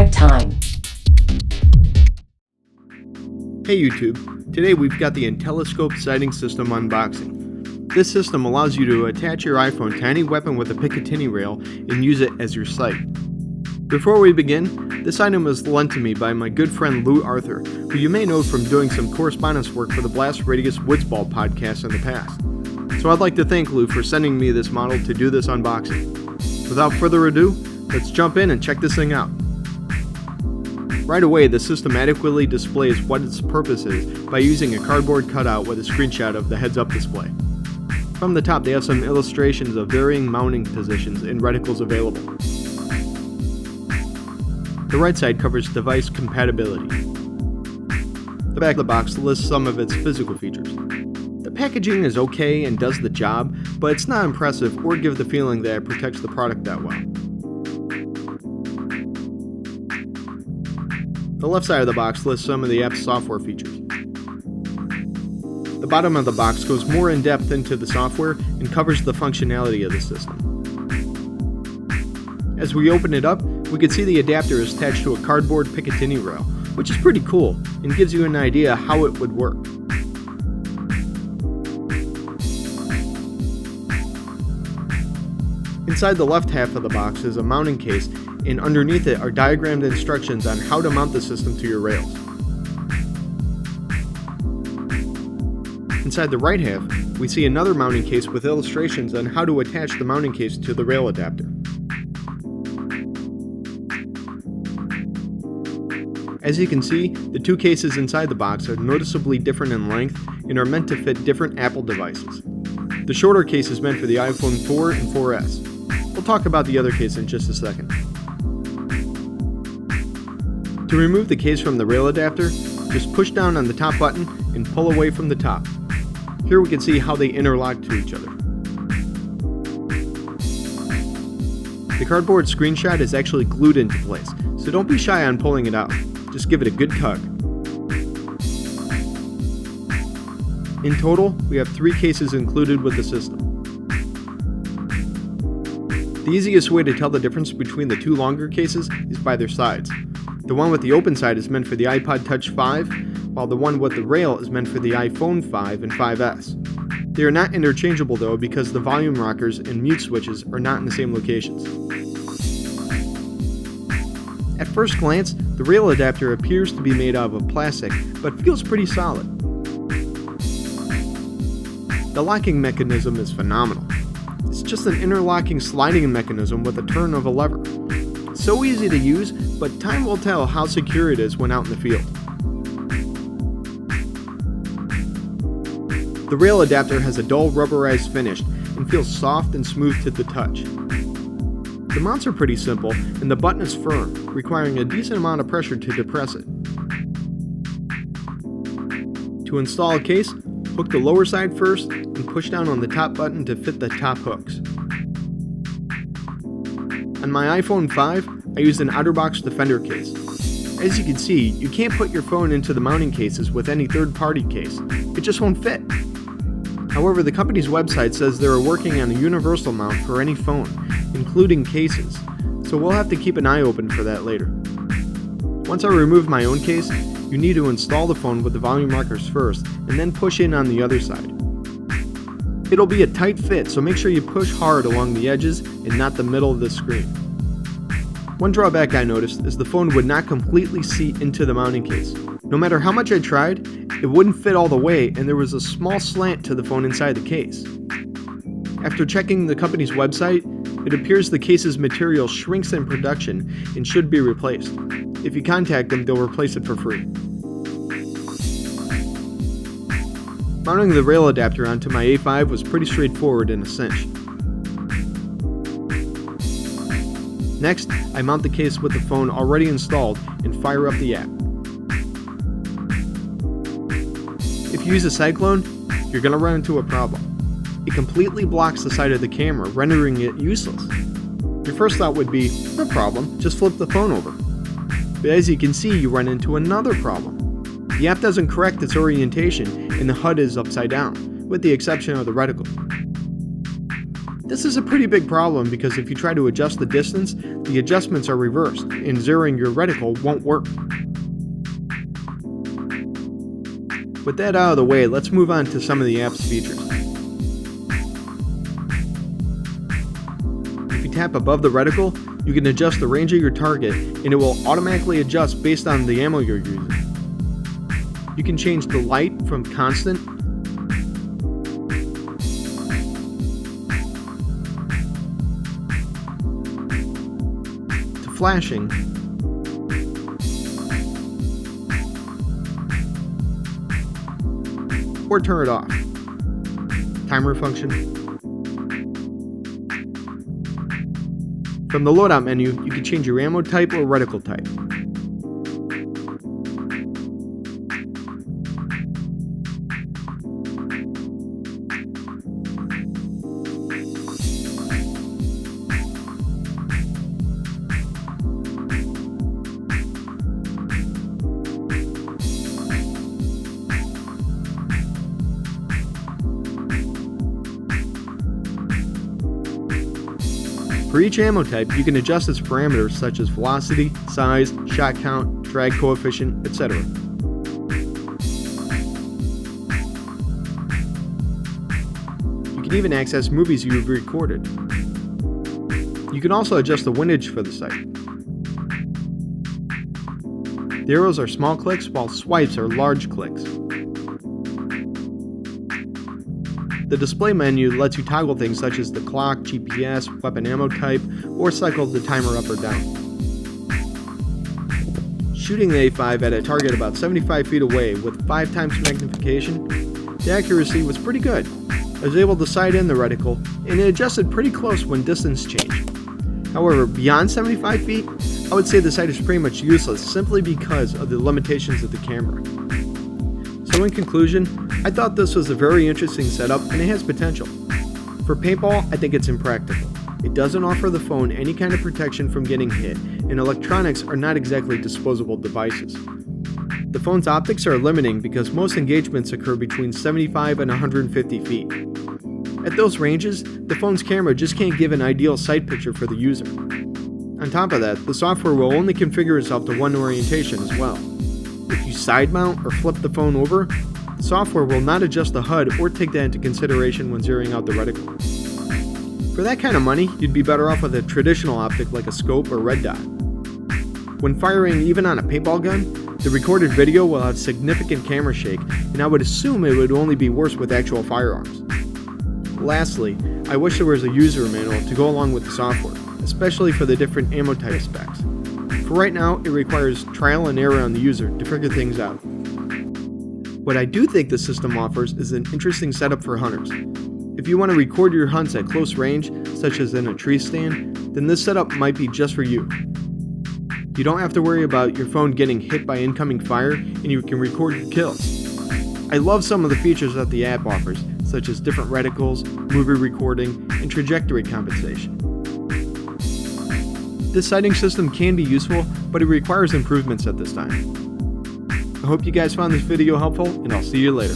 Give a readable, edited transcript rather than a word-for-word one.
Check time. Hey YouTube, today we've got the Inteliscope sighting system unboxing. This system allows you to attach your iPhone to any weapon with a Picatinny rail and use it as your sight. Before we begin, this item was lent to me by my good friend Lou Arthur, who you may know from doing some correspondence work for the Blast Radius Woodsball podcast in the past. So I'd like to thank Lou for sending me this model to do this unboxing. Without further ado, let's jump in and check this thing out. Right away, the system adequately displays what its purpose is by using a cardboard cutout with a screenshot of the heads-up display. From the top, they have some illustrations of varying mounting positions and reticles available. The right side covers device compatibility. The back of the box lists some of its physical features. The packaging is okay and does the job, but it's not impressive or give the feeling that it protects the product that well. The left side of the box lists some of the app's software features. The bottom of the box goes more in depth into the software and covers the functionality of the system. As we open it up, we can see the adapter is attached to a cardboard Picatinny rail, which is pretty cool and gives you an idea how it would work. Inside the left half of the box is a mounting case, and underneath it are diagrammed instructions on how to mount the system to your rails. Inside the right half, we see another mounting case with illustrations on how to attach the mounting case to the rail adapter. As you can see, the two cases inside the box are noticeably different in length and are meant to fit different Apple devices. The shorter case is meant for the iPhone 4 and 4S. We'll talk about the other case in just a second. To remove the case from the rail adapter, just push down on the top button and pull away from the top. Here we can see how they interlock to each other. The cardboard screenshot is actually glued into place, so don't be shy on pulling it out. Just give it a good tug. In total, we have 3 cases included with the system. The easiest way to tell the difference between the two longer cases is by their sides. The one with the open side is meant for the iPod Touch 5, while the one with the rail is meant for the iPhone 5 and 5S. They are not interchangeable though because the volume rockers and mute switches are not in the same locations. At first glance, the rail adapter appears to be made out of plastic, but feels pretty solid. The locking mechanism is phenomenal. It's just an interlocking sliding mechanism with a turn of a lever. So easy to use, but time will tell how secure it is when out in the field. The rail adapter has a dull rubberized finish and feels soft and smooth to the touch. The mounts are pretty simple and the button is firm, requiring a decent amount of pressure to depress it. To install a case, hook the lower side first and push down on the top button to fit the top hooks. On my iPhone 5, I used an OtterBox Defender case. As you can see, you can't put your phone into the mounting cases with any third-party case. It just won't fit. However, the company's website says they are working on a universal mount for any phone, including cases, so we'll have to keep an eye open for that later. Once I remove my own case, you need to install the phone with the volume rockers first, and then push in on the other side. It'll be a tight fit, so make sure you push hard along the edges and not the middle of the screen. One drawback I noticed is the phone would not completely seat into the mounting case. No matter how much I tried, it wouldn't fit all the way and there was a small slant to the phone inside the case. After checking the company's website, it appears the case's material shrinks in production and should be replaced. If you contact them, they'll replace it for free. Mounting the rail adapter onto my A5 was pretty straightforward in a cinch. Next, I mount the case with the phone already installed and fire up the app. If you use a Cyclone, you're going to run into a problem. It completely blocks the side of the camera, rendering it useless. Your first thought would be, no problem, just flip the phone over. But as you can see, you run into another problem. The app doesn't correct its orientation and the HUD is upside down, with the exception of the reticle. This is a pretty big problem because if you try to adjust the distance, the adjustments are reversed, and zeroing your reticle won't work. With that out of the way, let's move on to some of the app's features. If you tap above the reticle, you can adjust the range of your target, and it will automatically adjust based on the ammo you're using. You can change the light from constant to flashing, or turn it off. Timer function. From the loadout menu, you can change your ammo type or reticle type. For each ammo type, you can adjust its parameters such as velocity, size, shot count, drag coefficient, etc. You can even access movies you've recorded. You can also adjust the windage for the sight. The arrows are small clicks, while swipes are large clicks. The display menu lets you toggle things such as the clock, GPS, weapon ammo type, or cycle the timer up or down. Shooting the A5 at a target about 75 feet away with 5 times magnification, the accuracy was pretty good. I was able to sight in the reticle, and it adjusted pretty close when distance changed. However, beyond 75 feet, I would say the sight is pretty much useless simply because of the limitations of the camera. So in conclusion, I thought this was a very interesting setup and it has potential. For paintball, I think it's impractical. It doesn't offer the phone any kind of protection from getting hit, and electronics are not exactly disposable devices. The phone's optics are limiting because most engagements occur between 75 and 150 feet. At those ranges, the phone's camera just can't give an ideal sight picture for the user. On top of that, the software will only configure itself to one orientation as well. If you side mount or flip the phone over, the software will not adjust the HUD or take that into consideration when zeroing out the reticle. For that kind of money, you'd be better off with a traditional optic like a scope or red dot. When firing even on a paintball gun, the recorded video will have significant camera shake, and I would assume it would only be worse with actual firearms. Lastly, I wish there was a user manual to go along with the software, especially for the different ammo type specs. For right now, it requires trial and error on the user to figure things out. What I do think the system offers is an interesting setup for hunters. If you want to record your hunts at close range, such as in a tree stand, then this setup might be just for you. You don't have to worry about your phone getting hit by incoming fire, and you can record your kills. I love some of the features that the app offers, such as different reticles, movie recording, and trajectory compensation. This sighting system can be useful, but it requires improvements at this time. I hope you guys found this video helpful, and I'll see you later.